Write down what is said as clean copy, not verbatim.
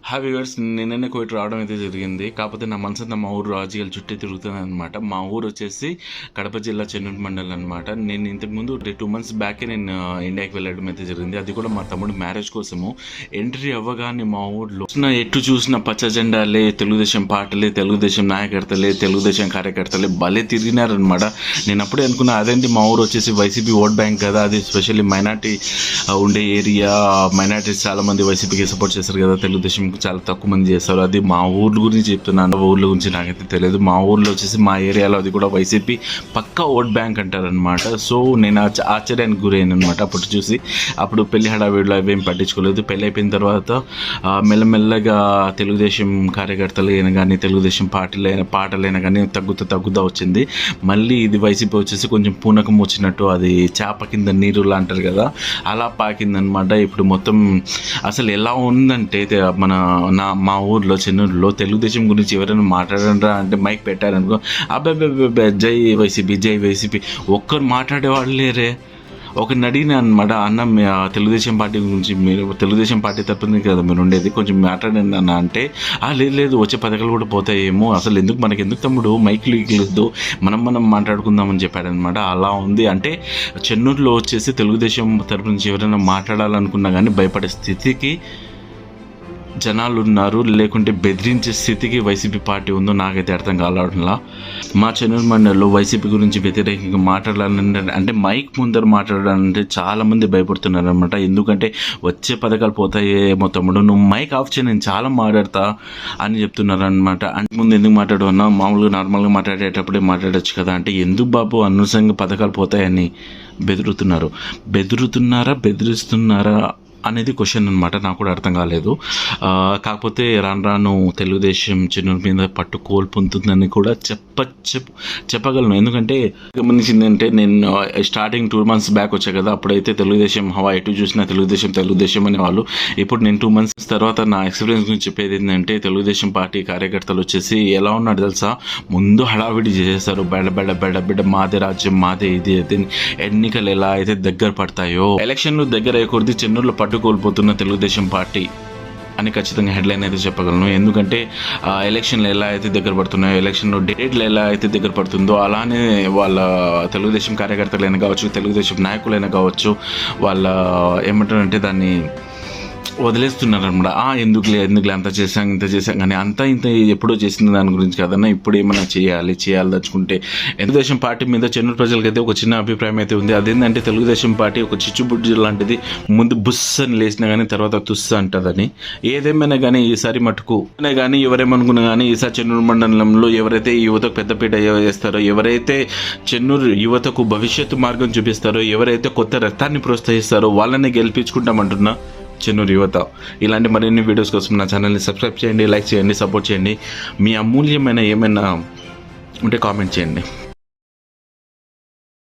Hi viewers, నిన్ననే Coit రావడం అయితే జరిగింది. కాకపోతే నా మనసంతా మా ఊరు రాజకీయాలు చుట్టూ తిరుగుతుంది అనమాట. మా ఊరు వచ్చేసి కడప జిల్లా చెన్నూరు మండలం అనమాట. నేను ఇంతకుముందు 2 months బ్యాకే నేను ఇండియాకి వెళ్ళడం అయితే జరిగింది. అది కూడా మా తమ్ముడు మ్యారేజ్ కోసము. ఎంట్రీ అవ్వగానే మా ఊర్లో ఎటు చూసిన పచ్చ జెండాలే, తెలుగుదేశం పార్టీలే, తెలుగుదేశం నాయకర్తలే, తెలుగుదేశం కార్యకర్తలే భలే తిరిగినారనమాట. నేను అప్పుడే అనుకున్నా, అదేంటి మా ఊరు వచ్చేసి వైసీపీ ఓట్ బ్యాంక్ కదా, అది స్పెషల్లీ మైనార్టీ ఉండే ఏరియా. మైనార్టీస్ చాలా మంది వైసీపీకి సపోర్ట్ చేస్తారు కదా, తెలుగుదేశం చాలా తక్కువ మంది చేస్తారు. అది మా ఊర్ల గురించి చెప్తున్నాను, ఊర్ల గురించి నాకైతే తెలియదు. మా ఊర్లో వచ్చేసి మా ఏరియాలో అది కూడా వైసీపీ పక్కా ఓట్ బ్యాంక్ అంటారనమాట. సో నేను ఆశ్చర్యానికి గురైన అనమాట అప్పుడు చూసి. అప్పుడు పెళ్లి హడావిడిలో అవేం పట్టించుకోలేదు. పెళ్ళి అయిపోయిన తర్వాత మెల్లమెల్లగా తెలుగుదేశం కార్యకర్తలైనా కానీ, తెలుగుదేశం పాటలైనా కానీ తగ్గుతూ వచ్చింది. మళ్ళీ ఇది వైసీపీ వచ్చేసి కొంచెం పూనకం వచ్చినట్టు, అది చేప కింద నీరులా అంటారు కదా, అలా పాకిందనమాట. ఇప్పుడు మొత్తం అసలు ఎలా ఉందంటే, మా ఊర్లో చెన్నూరులో తెలుగుదేశం గురించి ఎవరైనా మాట్లాడరా అంటే మైక్ పెట్టారనుకో, అబ్బాయి జై వైసీపీ, జై వైసీపీ, ఒక్కరు మాట్లాడేవాళ్ళు లేరే. ఒకరిని అడిగినా అనమాట, అన్న తెలుగుదేశం పార్టీ గురించి, మీరు తెలుగుదేశం పార్టీ తరపున కదా మీరు ఉండేది, కొంచెం మాట్లాడండి అన్న అంటే, లేదు వచ్చే పథకాలు కూడా పోతాయేమో, అసలు మనకెందుకు తమ్ముడు మైకులు ఇగలదు, మనం మాట్లాడుకుందామని చెప్పాడనమాట. అలా ఉంది. అంటే చెన్నూరులో వచ్చేసి తెలుగుదేశం తరపు నుంచి ఎవరైనా మాట్లాడాలనుకున్నా కానీ భయపడే స్థితికి జనాలు ఉన్నారు, లేకుంటే బెదిరించే స్థితికి వైసీపీ పార్టీ ఉందో నాకైతే అర్థం కావడంలా. మా చెన్నూరు మండలంలో వైసీపీ గురించి వ్యతిరేకంగా మాట్లాడాలంటే, అంటే మైక్ ముందర మాట్లాడాలంటే చాలామంది భయపడుతున్నారు అనమాట. ఎందుకంటే వచ్చే పథకాలు పోతాయేమో తమ్ముడు, నువ్వు మైక్ ఆఫ్ చేయి, నేను చాలా మాట్లాడతా అని చెప్తున్నారు అనమాట. అంటే ముందు ఎందుకు మాట్లాడవన్నా, మామూలుగా నార్మల్గా మాట్లాడేటప్పుడే మాట్లాడచ్చు కదా అంటే, ఎందుకు బాబు అనవసరంగా పథకాలు పోతాయని బెదిరిస్తున్నారా అనేది క్వశ్చన్ అనమాట. నాకు కూడా అర్థం కాలేదు. కాకపోతే రాను తెలుగుదేశం చెన్నూరు మీద పట్టు కోల్పొందుతుందని కూడా చెప్పగలను. ఎందుకంటే గమనించిందంటే, నేను స్టార్టింగ్ 2 months బ్యాక్ వచ్చా కదా, అప్పుడైతే తెలుగుదేశం హవా, ఎటు చూసినా తెలుగుదేశం అనేవాళ్ళు. ఇప్పుడు నేను 2 months తర్వాత నా ఎక్స్పీరియన్స్ గురించి చెప్పేది ఏంటంటే, తెలుగుదేశం పార్టీ కార్యకర్తలు వచ్చేసి ఎలా ఉన్నాడు తెలుసా, ముందు హడావిడి చేసేస్తారు, బెడ మాదే రాజ్యం, మాదే ఇది అయితే. ఎన్నికలు ఎలా అయితే దగ్గర పడతాయో, ఎలక్షన్లు దగ్గర అయ్యకూడదు, చెన్నూరులో కోల్పోతున్న తెలుగుదేశం పార్టీ అని ఖచ్చితంగా హెడ్లైన్ అయితే చెప్పగలను. ఎందుకంటే ఎలక్షన్లు ఎలా అయితే దగ్గర పడుతున్నాయో, ఎలక్షన్లో డేట్లు ఎలా అయితే దగ్గర పడుతుందో, అలానే వాళ్ళ తెలుగుదేశం కార్యకర్తలైనా కావచ్చు, తెలుగుదేశం నాయకులైనా కావచ్చు, వాళ్ళ ఏమంటారంటే దాన్ని వదిలేస్తున్నారు అనమాట. ఎందుకులే అంత చేసాం ఇంత చేసాం కానీ, అంతా ఇంత ఎప్పుడో చేసిన దాని గురించి కదన్నా, ఇప్పుడు ఏమైనా చేయాలి దలుచుకుంటే. తెలుగుదేశం పార్టీ మీద చెన్నూరు ప్రజలకైతే ఒక చిన్న అభిప్రాయం అయితే ఉంది. అదేంటంటే, తెలుగుదేశం పార్టీ ఒక చిచ్చుబుడ్డి లాంటిది, ముందు బుస్ అని లేచినా కానీ తర్వాత తుస్స అంటదని. ఏదేమైనా కానీ ఈసారి మటుకు కానీ ఎవరేమనుకున్నా కానీ, ఈసారి చెన్నూరు మండలంలో ఎవరైతే ఈ యువతకు పెద్దపీట వేస్తారో, ఎవరైతే చెన్నూరు యువతకు భవిష్యత్తు మార్గం చూపిస్తారో, ఎవరైతే కొత్త రక్తాన్ని ప్రోత్సహిస్తారో వాళ్ళని గెలిపించుకుంటామంటున్నా చెన్నూరు యువత. ఇలాంటి మరిన్ని వీడియోస్ కోసం నా ఛానల్ని సబ్స్క్రైబ్ చేయండి, లైక్ చేయండి, సపోర్ట్ చేయండి. మీ అమూల్యమైన ఏమైనా ఉంటే కామెంట్ చేయండి.